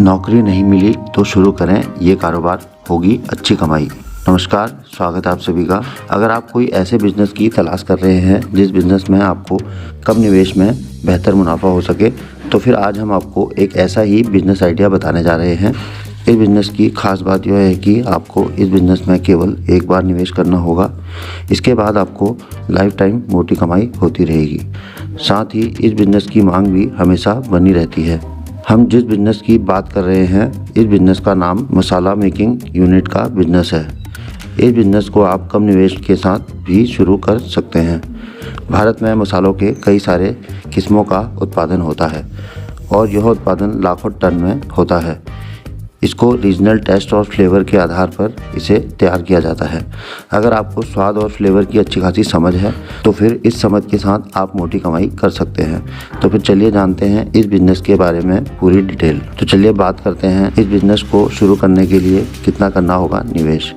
नौकरी नहीं मिली तो शुरू करें ये कारोबार, होगी अच्छी कमाई। नमस्कार, स्वागत है आप सभी का। अगर आप कोई ऐसे बिजनेस की तलाश कर रहे हैं जिस बिजनेस में आपको कम निवेश में बेहतर मुनाफा हो सके, तो फिर आज हम आपको एक ऐसा ही बिजनेस आइडिया बताने जा रहे हैं। इस बिज़नेस की खास बात यह है कि आपको इस बिज़नेस में केवल एक बार निवेश करना होगा। इसके बाद आपको लाइफ टाइम मोटी कमाई होती रहेगी। साथ ही इस बिज़नेस की मांग भी हमेशा बनी रहती है। हम जिस बिज़नेस की बात कर रहे हैं, इस बिज़नेस का नाम मसाला मेकिंग यूनिट का बिज़नेस है। इस बिज़नेस को आप कम निवेश के साथ भी शुरू कर सकते हैं। भारत में मसालों के कई सारे किस्मों का उत्पादन होता है और यह उत्पादन लाखों टन में होता है। इसको रीजनल टेस्ट और फ्लेवर के आधार पर इसे तैयार किया जाता है। अगर आपको स्वाद और फ्लेवर की अच्छी खासी समझ है तो फिर इस समझ के साथ आप मोटी कमाई कर सकते हैं। तो फिर चलिए जानते हैं इस बिज़नेस के बारे में पूरी डिटेल। तो चलिए बात करते हैं इस बिज़नेस को शुरू करने के लिए कितना करना होगा निवेश।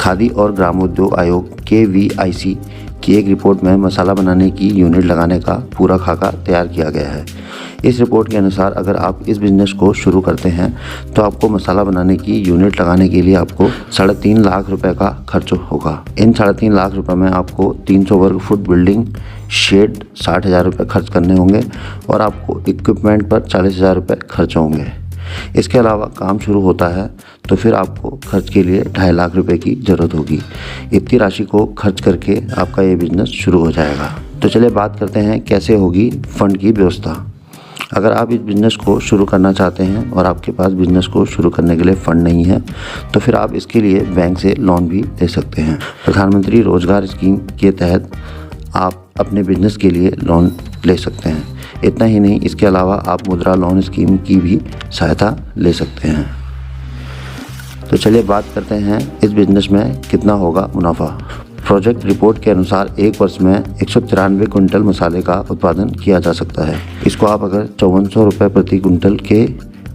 खादी और ग्रामोद्योग आयोग KVIC की एक रिपोर्ट में मसाला बनाने की यूनिट लगाने का पूरा खाका तैयार किया गया है। इस रिपोर्ट के अनुसार अगर आप इस बिज़नेस को शुरू करते हैं तो आपको मसाला बनाने की यूनिट लगाने के लिए आपको 3.5 लाख रुपए का खर्च होगा। इन 3.5 लाख रुपए में आपको 300 वर्ग फुट बिल्डिंग, शेड 60,000 रुपये खर्च करने होंगे और आपको इक्विपमेंट पर 40,000 रुपये खर्च होंगे। इसके अलावा काम शुरू होता है तो फिर आपको खर्च के लिए 2.5 लाख रुपए की ज़रूरत होगी। इतनी राशि को खर्च करके आपका ये बिज़नेस शुरू हो जाएगा। तो चलिए बात करते हैं कैसे होगी फंड की व्यवस्था। अगर आप इस बिज़नेस को शुरू करना चाहते हैं और आपके पास बिज़नेस को शुरू करने के लिए फ़ंड नहीं है तो फिर आप इसके लिए बैंक से लोन भी ले सकते हैं। प्रधानमंत्री रोज़गार स्कीम के तहत आप अपने बिज़नेस के लिए लोन ले सकते हैं। इतना ही नहीं, इसके अलावा आप मुद्रा लोन स्कीम की भी सहायता ले सकते हैं। तो चलिए बात करते हैं इस बिज़नेस में कितना होगा मुनाफा। प्रोजेक्ट रिपोर्ट के अनुसार एक वर्ष में 193 कुंटल मसाले का उत्पादन किया जा सकता है। इसको आप अगर 5400 रुपये प्रति कुंटल के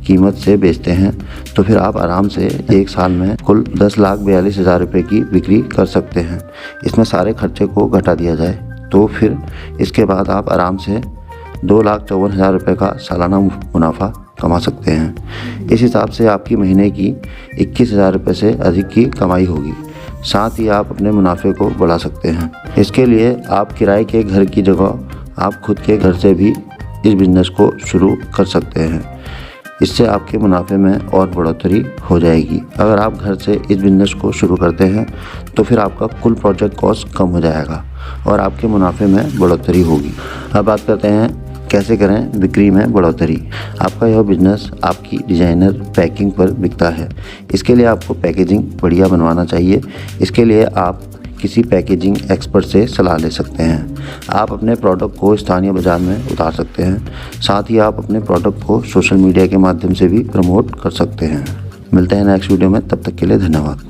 कीमत से बेचते हैं तो फिर आप आराम से एक साल में कुल 10,42,000 रुपये की बिक्री कर सकते हैं। इसमें सारे खर्चे को घटा दिया जाए तो फिर इसके बाद आप आराम से 2,54,000 रुपये का सालाना मुनाफा कमा सकते हैं। इस हिसाब से आपकी महीने की 21,000 रुपये से अधिक की कमाई होगी। साथ ही आप अपने मुनाफे को बढ़ा सकते हैं। इसके लिए आप किराए के घर की जगह आप खुद के घर से भी इस बिज़नेस को शुरू कर सकते हैं। इससे आपके मुनाफे में और बढ़ोतरी हो जाएगी। अगर आप घर से इस बिज़नेस को शुरू करते हैं तो फिर आपका कुल प्रोजेक्ट कॉस्ट कम हो जाएगा और आपके मुनाफे में बढ़ोतरी होगी। अब बात करते हैं कैसे करें बिक्री में बढ़ोतरी। आपका यह बिज़नेस आपकी डिज़ाइनर पैकिंग पर बिकता है। इसके लिए आपको पैकेजिंग बढ़िया बनवाना चाहिए। इसके लिए आप किसी पैकेजिंग एक्सपर्ट से सलाह ले सकते हैं। आप अपने प्रोडक्ट को स्थानीय बाज़ार में उतार सकते हैं। साथ ही आप अपने प्रोडक्ट को सोशल मीडिया के माध्यम से भी प्रमोट कर सकते हैं। मिलते हैं नेक्स्ट वीडियो में, तब तक के लिए धन्यवाद।